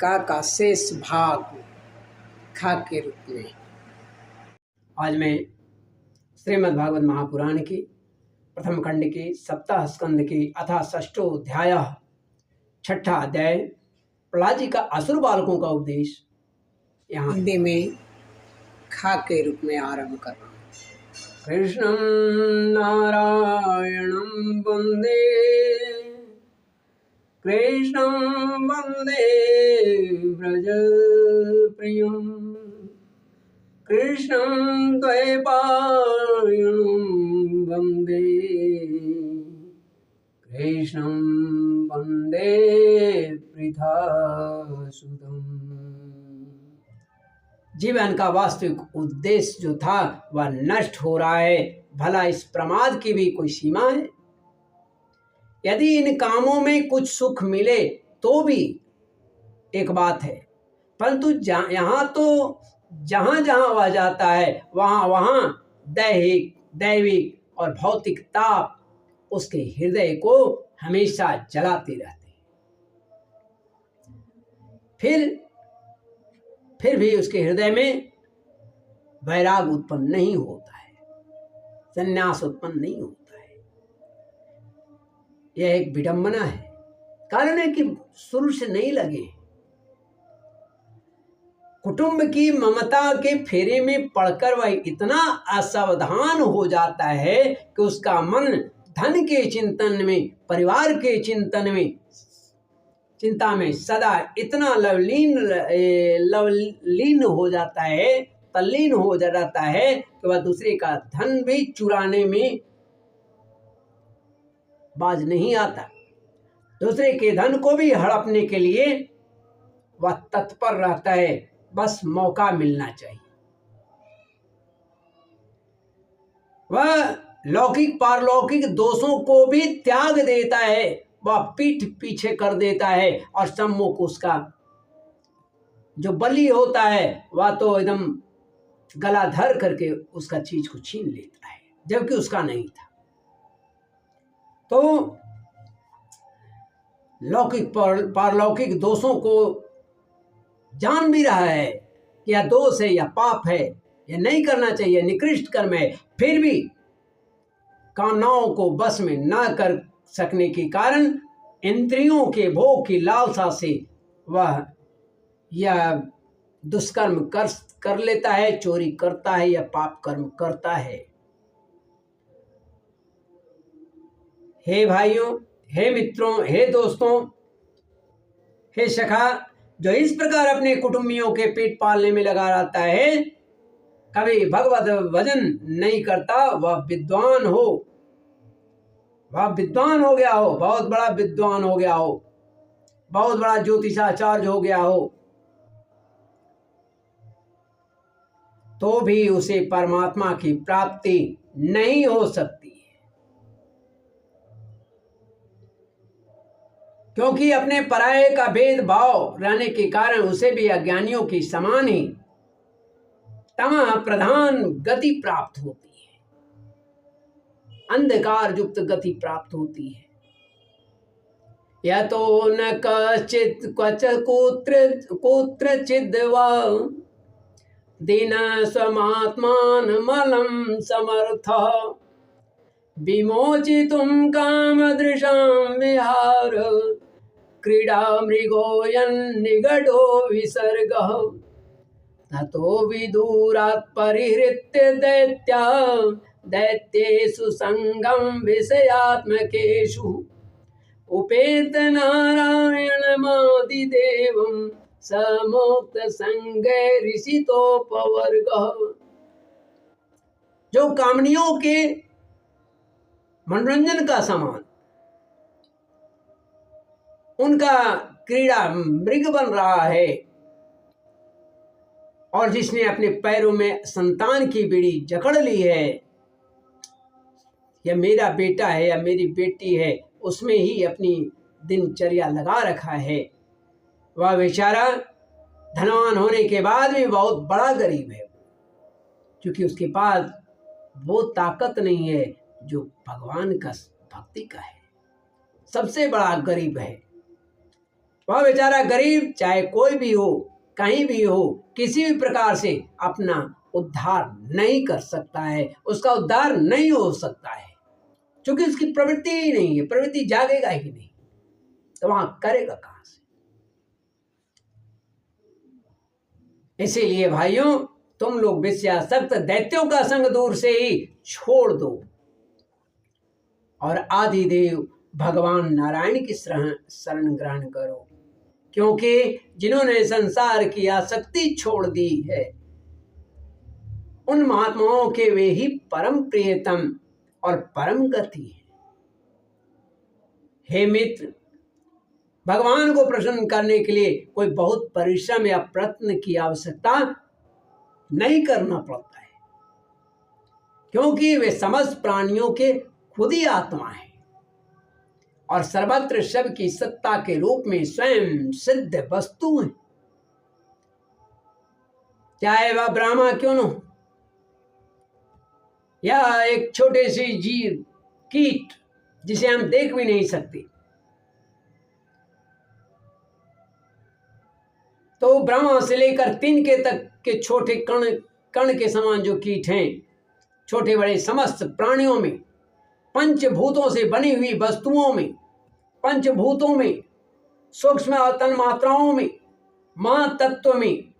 का शेष भाग खा के रूप में। आज मैं श्रीमद् भागवत महापुराण की प्रथम खंड की सप्ताह स्कंद की अथा षष्ठो अध्याय छठा अध्याय प्रहलाद जी का असुर बालकों का उपदेश यहाँ हिंदी में खा के रूप में आरंभ कर रहा हूँ। कृष्णं नारायणं वंदे, कृष्णं वंदे व्रजप्रियं, कृष्णं द्वैपायनं वंदे, कृष्णं वंदे वृथासुतम्। जीवन का वास्तविक उद्देश्य जो था वह नष्ट हो रहा है। भला इस प्रमाद की भी कोई सीमा है? यदि इन कामों में कुछ सुख मिले तो भी एक बात है, परंतु यहाँ तो जहाँ जहाँ वह जाता है वहाँ वहाँ दैविक और भौतिक ताप उसके हृदय को हमेशा जलाते रहते हैं। फिर भी उसके हृदय में वैराग उत्पन्न नहीं होता है, संन्यास उत्पन्न नहीं होता है। यह एक विडंबना है। कारण है कि शुरू से नहीं लगे। कुटुंब की ममता के फेरे में पड़कर वह इतना असावधान हो जाता है कि उसका मन धन के चिंतन में, परिवार के चिंतन में, चिंता में सदा इतना लवलीन हो जाता है, तल्लीन हो जाता है कि वह दूसरे का धन भी चुराने में बाज नहीं आता। दूसरे के धन को भी हड़पने के लिए वह तत्पर रहता है, बस मौका मिलना चाहिए। वह लौकिक पारलौकिक दोषों को भी त्याग देता है, वह पीठ पीछे कर देता है और सम्मुख उसका जो बली होता है वह तो एकदम गला धर करके उसका चीज को छीन लेता है, जबकि उसका नहीं था। तो लौकिक पारलौकिक दोषों को जान भी रहा है कि यह दोष है, यह पाप है, यह नहीं करना चाहिए, निकृष्ट कर्म है, फिर भी कामनाओं को बस में न कर सकने के कारण इंद्रियों के भोग की लालसा से वह यह दुष्कर्म कर लेता है, चोरी करता है या पाप कर्म करता है। हे भाइयों, हे मित्रों, हे दोस्तों, हे सखा, जो इस प्रकार अपने कुटुंबियों के पेट पालने में लगा रहता है, कभी भगवत भजन नहीं करता, वह विद्वान हो, वह विद्वान हो गया हो, बहुत बड़ा विद्वान हो गया हो, बहुत बड़ा ज्योतिषाचार्य हो गया हो, तो भी उसे परमात्मा की प्राप्ति नहीं हो सकती है। क्योंकि अपने पराये का भेदभाव रहने के कारण उसे भी अज्ञानियों की समान ही तमः प्रधान गति प्राप्त होती है, अंधकार युक्त गति प्राप्त होती है। यतो न कचित् क्वच कुत्रचिद् वा दीन स्वमात्मानमलं समर्थः विमोचितुं कामदृशां विहार क्रीडा मृगोऽयन्निगडो विसर्गः ततो विदूरात् परिहृत्य दैत्येषु संगं विषयात्मकेषु उपेत नारायणमादिदेवं समोक्त संगे ऋषितोपवर्गः। जो कामनियों के मनोरंजन का समान उनका क्रीड़ा मृग बन रहा है, और जिसने अपने पैरों में संतान की बीड़ी जकड़ ली है, या मेरा बेटा है या मेरी बेटी है, उसमें ही अपनी दिनचर्या लगा रखा है, वह बेचारा धनवान होने के बाद भी बहुत बड़ा गरीब है, क्योंकि उसके पास वो ताकत नहीं है जो भगवान का भक्ति का है। सबसे बड़ा गरीब है। वह बेचारा गरीब चाहे कोई भी हो, कहीं भी हो, किसी भी प्रकार से अपना उद्धार नहीं कर सकता है, उसका उद्धार नहीं हो सकता है, क्योंकि उसकी प्रवृत्ति ही नहीं है, प्रवृत्ति जागेगा ही नहीं, तो वहां करेगा कहां से। इसीलिए भाइयों, तुम लोग विषयासक्त दैत्यों का संग दूर से ही छोड़ दो और आदिदेव भगवान नारायण की शरण ग्रहण करो, क्योंकि जिन्होंने संसार की आसक्ति छोड़ दी है उन महात्माओं के वे ही परम प्रियतम और परम गति है। हे मित्र, भगवान को प्रसन्न करने के लिए कोई बहुत परिश्रम या प्रयत्न की आवश्यकता नहीं करना पड़ता है, क्योंकि वे समस्त प्राणियों के खुद ही आत्मा है और सर्वत्र सब की सत्ता के रूप में स्वयं सिद्ध वस्तु है, चाहे वह ब्रह्मा क्यों न हो या एक छोटे से जीव कीट जिसे हम देख भी नहीं सकते। तो ब्रह्मा से लेकर तिनके तक के छोटे कण कण के समान जो कीट हैं, छोटे बड़े समस्त प्राणियों में, पंचभूतों से बनी हुई वस्तुओं में, पंचभूतों में, सूक्ष्म तन मात्राओं में, महातत्व में,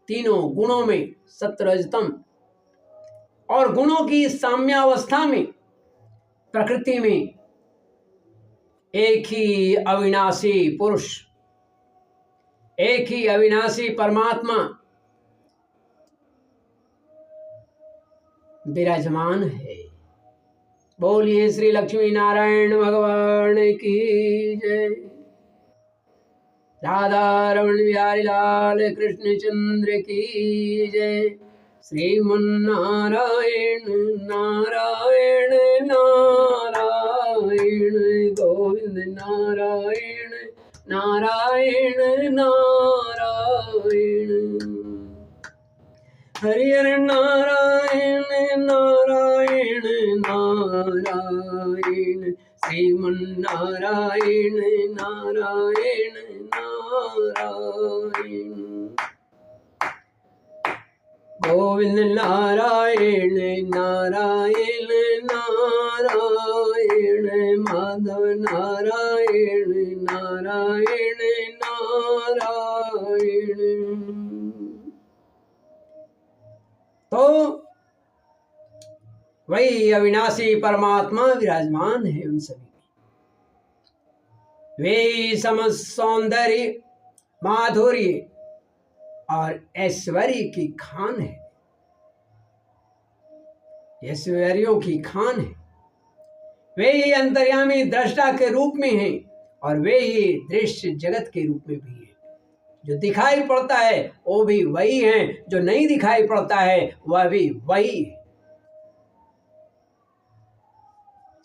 तीनों गुणों में, सत्वरजतम और गुणों की साम्यावस्था में, प्रकृति में एक ही अविनाशी पुरुष, एक ही अविनाशी परमात्मा विराजमान है। बोलिए श्री लक्ष्मी नारायण भगवान की जय। राधा रमण बिहारी लाल कृष्ण चंद्र की जय। श्रीमन्नारायण नारायण नारायण गोविंद नारायण नारायण नारायण हरि हरि नारायण नारायण नारायण श्रीमन्नारायण नारायण नारायण गोविंद नारायण नारायण नारायण माधव नारायण नारायण नारायण। तो वही अविनाशी परमात्मा विराजमान है उन सभी में। वे समस्त सौंदर्य, माधुर्य और ऐश्वर्य की खान है, ऐश्वर्यों की खान है। वे ही अंतर्यामी दृष्टा के रूप में हैं और वे ही दृश्य जगत के रूप में भी हैं। जो दिखाई पड़ता है वो भी वही है, जो नहीं दिखाई पड़ता है वह भी वही है।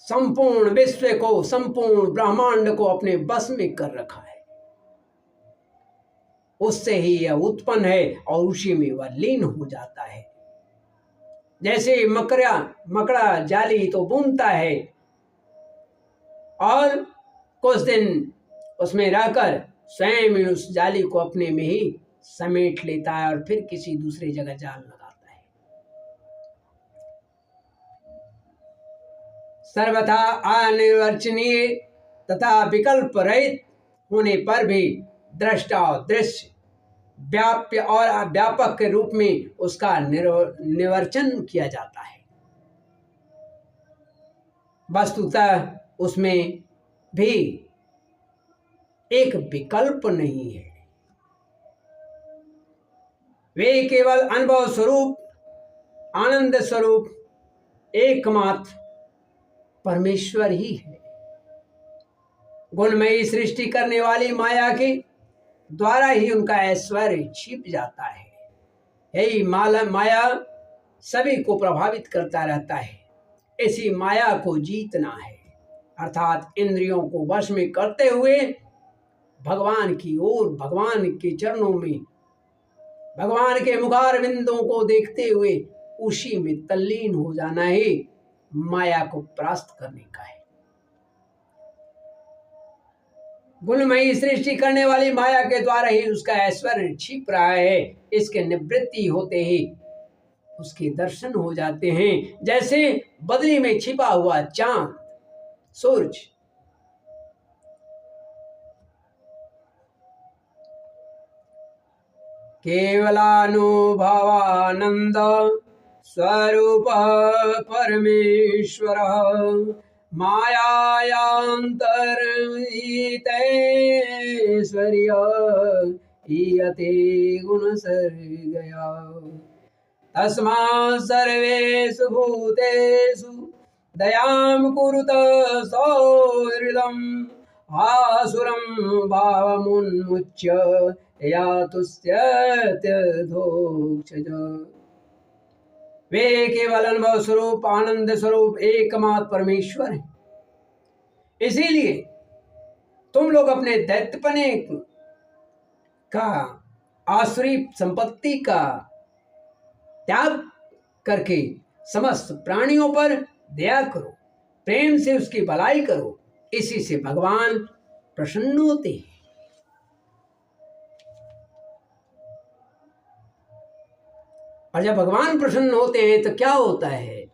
संपूर्ण विश्व को, संपूर्ण ब्रह्मांड को अपने बस में कर रखा है। उससे ही यह उत्पन्न है और उसी में वह लीन हो जाता है। जैसे मकड़ा जाली तो बुनता है और कुछ दिन उसमें रहकर स्वयं उस जाली को अपने में ही समेट लेता है और फिर किसी दूसरी जगह जाल लगाता है। सर्वथा अनिर्वचनीय तथा विकल्प रहित होने पर भी दृष्टा और दृश्य, व्याप्य और अव्यापक के रूप में उसका निवर्चन किया जाता है। वस्तुतः उसमें भी एक विकल्प नहीं है। वे केवल अनुभव स्वरूप, आनंद स्वरूप, एकमात्र परमेश्वर ही है। गुणमयी सृष्टि करने वाली माया के द्वारा ही उनका ऐश्वर्य छिप जाता है। यही माया सभी को प्रभावित करता रहता है। इसी माया को जीतना है, अर्थात इंद्रियों को वश में करते हुए भगवान की ओर, भगवान के चरणों में, भगवान के मुखारविंदों को देखते हुए उसी में तल्लीन हो जाना ही माया को परास्त करने का है। गुणमयी सृष्टि करने वाली माया के द्वारा ही उसका ऐश्वर्य छिप रहा है। इसके निवृत्ति होते ही उसके दर्शन हो जाते हैं, जैसे बदली में छिपा हुआ चांद, सूरज। केवलानुभवानंद स्वरूप परमेश्वर मायायांतर्हितैश्वर्य ईयते गुणसर्गया तस्मात् सर्वेषु भूतेषु दयां कुरुत सौहृदम् आसुरं भावमुन्मुच्य यातुस्यत्यधोक्षज। वे केवल अनुभव स्वरूप, आनंद स्वरूप, एकमात्र परमेश्वर है। इसीलिए तुम लोग अपने दैत्यपने का, आसुरी संपत्ति का त्याग करके समस्त प्राणियों पर दया करो, प्रेम से उसकी भलाई करो। इसी से भगवान प्रसन्न होते हैं। और जब भगवान प्रसन्न होते हैं तो क्या होता है?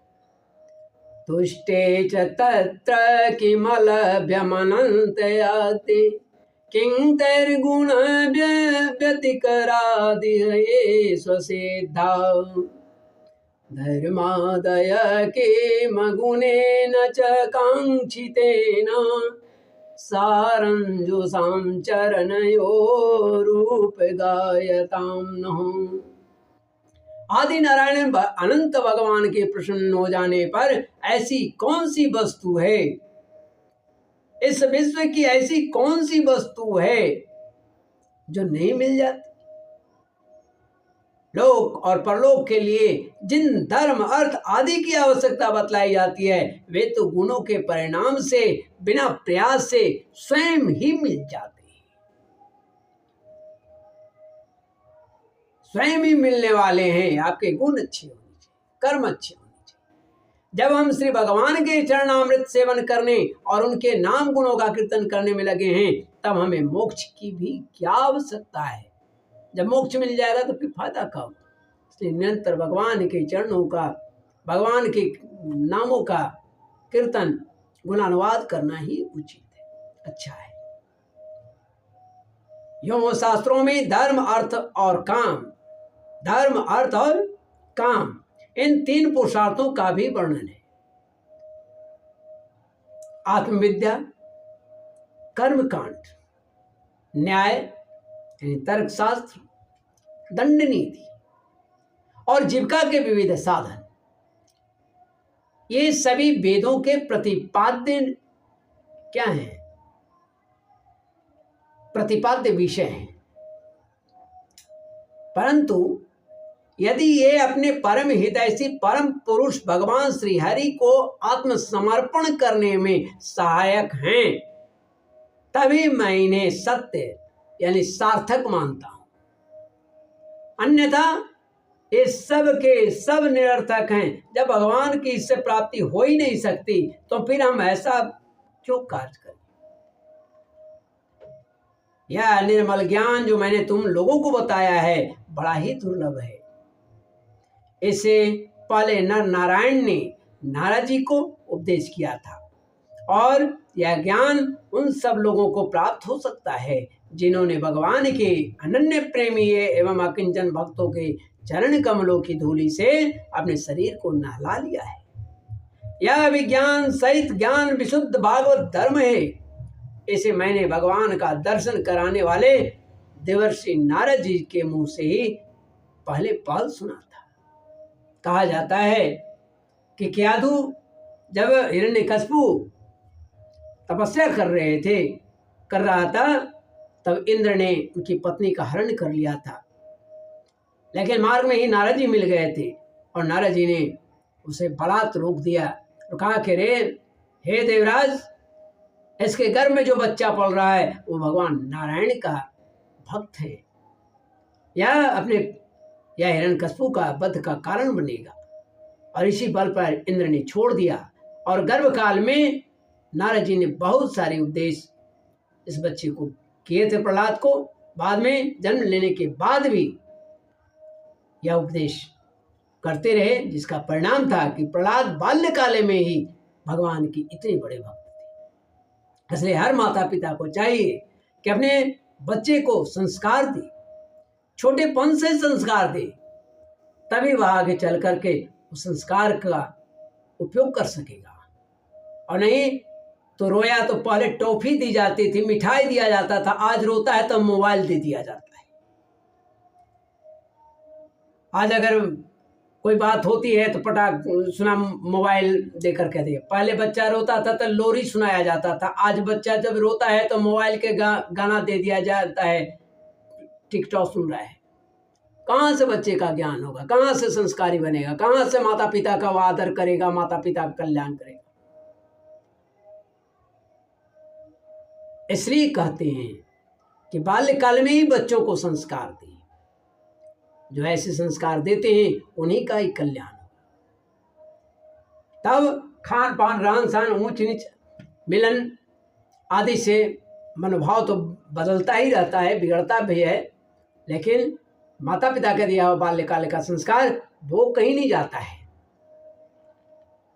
तुष्टे च तत्र किमलभ्यमनन्त याति किं तैर्गुण व्यतिकरादिहये स्वसिद्धा धर्मादय किमगुणेन च काङ्क्षितेन सारञ्जुषां चरणयोरूपगायतां नः। आदि नारायण अनंत भगवान के प्रसन्न हो जाने पर ऐसी कौन सी वस्तु है, इस विश्व की ऐसी कौन सी वस्तु है जो नहीं मिल जाती? लोक और परलोक के लिए जिन धर्म, अर्थ आदि की आवश्यकता बतलाई जाती है, वे तो गुणों के परिणाम से बिना प्रयास से स्वयं ही मिल जाते हैं, स्वयं ही मिलने वाले हैं। आपके गुण अच्छे होने चाहिए, कर्म अच्छे होने चाहिए। जब हम श्री भगवान के चरणामृत सेवन करने और उनके नाम गुणों का कीर्तन करने में लगे हैं, तब हमें मोक्ष की भी क्या आवश्यकता है? जब मोक्ष मिल जाएगा तो फिर फायदा कब? इसलिए निरंतर भगवान के चरणों का, भगवान के नामों का कीर्तन, गुणानुवाद करना ही उचित है, अच्छा है। यो शास्त्रों में धर्म, अर्थ और काम, धर्म, अर्थ और काम, इन तीन पुरुषार्थों का भी वर्णन है। आत्मविद्या, कर्मकांड, न्याय तर्क शास्त्र, दंड नीति और जीविका के विविध साधन, ये सभी वेदों के प्रतिपाद्य क्या हैं? प्रतिपाद्य विषय हैं। परंतु यदि ये अपने परम हितैषी परम पुरुष भगवान श्री हरि को आत्मसमर्पण करने में सहायक हैं, तभी मैं इन्हें सत्य यानी सार्थक मानता हूं। अन्यथा ये सब के सब निरर्थक हैं। जब भगवान की इससे प्राप्ति हो ही नहीं सकती तो फिर हम ऐसा क्यों कार्य करें? यह निर्मल ज्ञान जो मैंने तुम लोगों को बताया है बड़ा ही दुर्लभ है। इसे पहले नर नारायण ने नारद जी को उपदेश किया था और यह ज्ञान उन सब लोगों को प्राप्त हो सकता है जिन्होंने भगवान के अनन्य प्रेमी एवं अकिंचन भक्तों के चरण कमलों की धूलि से अपने शरीर को नहला लिया है। यह विज्ञान सहित ज्ञान विशुद्ध भागवत धर्म है। इसे मैंने भगवान का दर्शन कराने वाले देवर्षि नारद जी के मुंह से ही पहले पहल सुना था। कहा जाता है कि क्यादु जब हिरण्यकश्यपु तपस्या कर रहा था, तब इंद्र ने उनकी पत्नी का हरण कर लिया था। लेकिन मार्ग में ही नारद जी मिल गए थे और नारद जी ने उसे बलात् रोक दिया और कहा कि हे देवराज, इसके गर्भ में जो बच्चा पल रहा है वो भगवान नारायण का भक्त है, यह हिरण्यकश्यपु का वध का कारण बनेगा। और इसी बल पर इंद्र ने छोड़ दिया और गर्भ काल में नारद जी ने बहुत सारे उपदेश इस बच्चे को किए थे, प्रहलाद को। बाद में जन्म लेने के बाद भी यह उपदेश करते रहे, जिसका परिणाम था कि प्रहलाद बाल्यकाल में ही भगवान की इतनी बड़े भक्त थे। इसलिए हर माता पिता को चाहिए कि अपने बच्चे को संस्कार दे, छोटेपन से संस्कार दे, तभी वह आगे चल करके उस संस्कार का उपयोग कर सकेगा। और नहीं तो रोया तो पहले टॉफी दी जाती थी, मिठाई दिया जाता था, आज रोता है तो मोबाइल दे दिया जाता है। आज अगर कोई बात होती है तो पटाख सुना, मोबाइल देकर कह दिया। पहले बच्चा रोता था तो लोरी सुनाया जाता था, आज बच्चा जब रोता है तो मोबाइल के गाना दे दिया जाता है, टिकटॉक सुन रहा है। कहाँ से बच्चे का ज्ञान होगा, कहाँ से संस्कारी बनेगा, कहाँ से माता पिता का आदर करेगा, माता पिता का कल्याण करेगा। इसलिए कहते हैं कि बाल्यकाल में ही बच्चों को संस्कार दें। जो ऐसे संस्कार देते हैं उन्हीं का ही कल्याण होगा। तब खान पान, रहन सहन, ऊंच नीच, मिलन आदि से मनोभाव तो बदलता ही रहता है, बिगड़ता भी है, लेकिन माता पिता का दिया हुआ बाल्यकाल का संस्कार वो कहीं नहीं जाता है,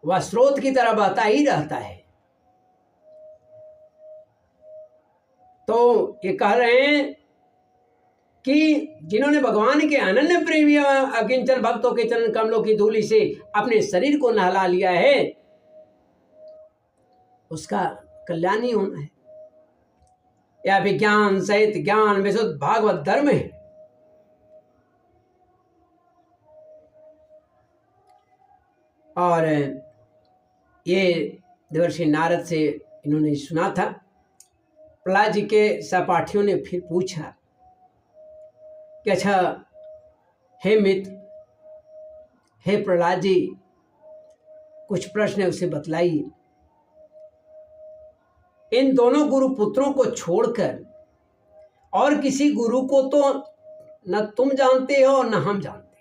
वह स्रोत की तरह बहता ही रहता है। तो ये कह रहे हैं कि जिन्होंने भगवान के अनन्य प्रेमी अकिंचन भक्तों के चरण कमलों की धूलि से अपने शरीर को नहला लिया है, उसका कल्याण ही होना है। यह विज्ञान सहित ज्ञान विशुद्ध भागवत धर्म है। और ये देवर्षि नारद से इन्होंने सुना था। प्रहलाद जी के सहपाठियों ने फिर पूछा कि अच्छा हे मित्र, हे प्रहलाद जी, कुछ प्रश्न उसे बतलाइए। इन दोनों गुरु पुत्रों को छोड़कर और किसी गुरु को तो न तुम जानते हो न हम जानते,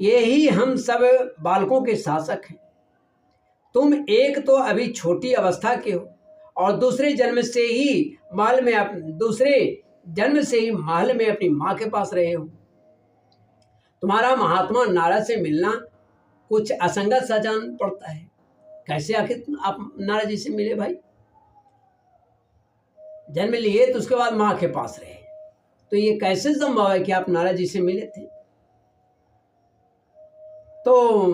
ये ही हम सब बालकों के शासक हैं। तुम एक तो अभी छोटी अवस्था के हो और दूसरे जन्म से ही महल में अपनी माँ के पास रहे हो। तुम्हारा महात्मा नारद से मिलना कुछ असंगत सा जान पड़ता है। कैसे आखिर आप नारद जी से मिले भाई? जन्म लिए तो उसके बाद माँ के पास रहे, तो ये कैसे संभव है कि आप नारद जी से मिले थे? तो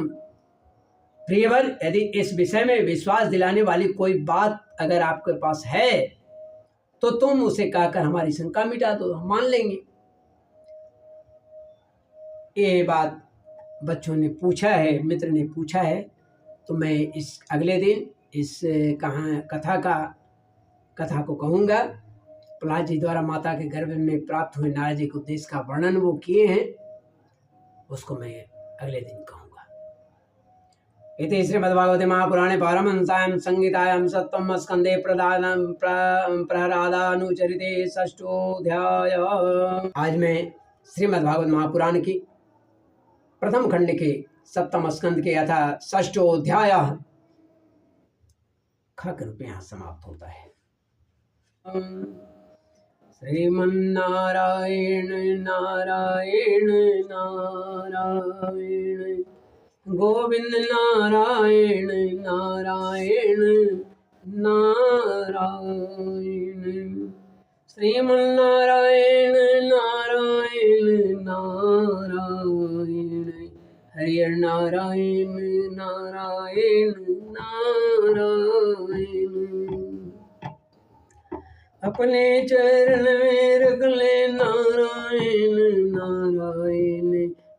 प्रियवर, यदि इस विषय में विश्वास दिलाने वाली कोई बात अगर आपके पास है तो तुम उसे कहकर हमारी शंका मिटा दो, हम मान लेंगे। ये बात बच्चों ने पूछा है, मित्र ने पूछा है, तो मैं इस अगले दिन इस कथा को कहूँगा। प्रहलाद जी द्वारा माता के गर्भ में प्राप्त हुए नारद जी के उपदेश का वर्णन वो किए हैं, उसको मैं अगले दिन कहूँगा। इति श्रीमद्भागवते महापुराणे पारमहंस्यां संहितायां सप्तम स्कंदे प्रहलादानुचरिते षष्ठोऽध्याय। आज मैं श्रीमद्भागवत महापुराण की प्रथम खंड के सप्तम स्कंद के अथा षष्ठोऽध्याय ख के रूप में यहाँ समाप्त होता है। श्रीमन्नारायण नारायण नारायण, गोविंद नारायण नारायण नारायण, श्रीमन्नारायण नारायण नारायण, हरि नारायण नारायण नारायण। अपने चरण में रख ले नारायण नारायण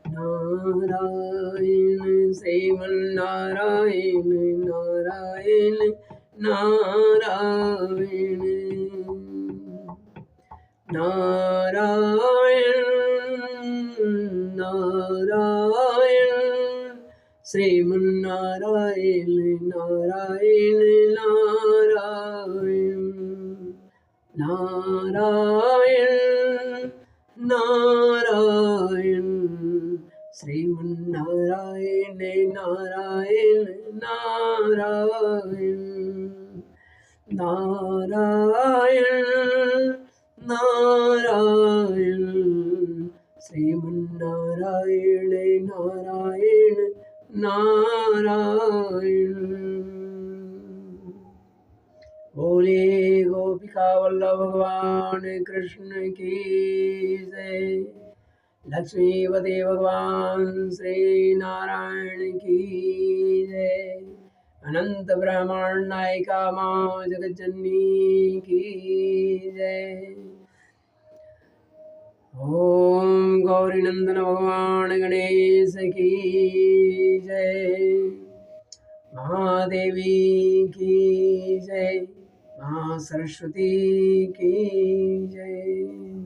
नारायण, श्रीमन्नारायण नारायण नारायण नारायण नारायण, श्रीमन्नारायण नारायण नारायण नारायण नारायण, श्रीमन्नारायण नारायण नारायण नारायण नारायण श्रीमन्नारायण नारायण नारायण। बोले गोपिका वल्लभ भगवान कृष्ण की जय। लक्ष्मीपति भगवान श्री नारायण की जय। अनंत ब्रह्मांड नायिका माँ जगज्जननी की जय। ओम गौरी नंदन भगवान गणेश की जय। महादेवी की जय। माँ सरस्वती की जय।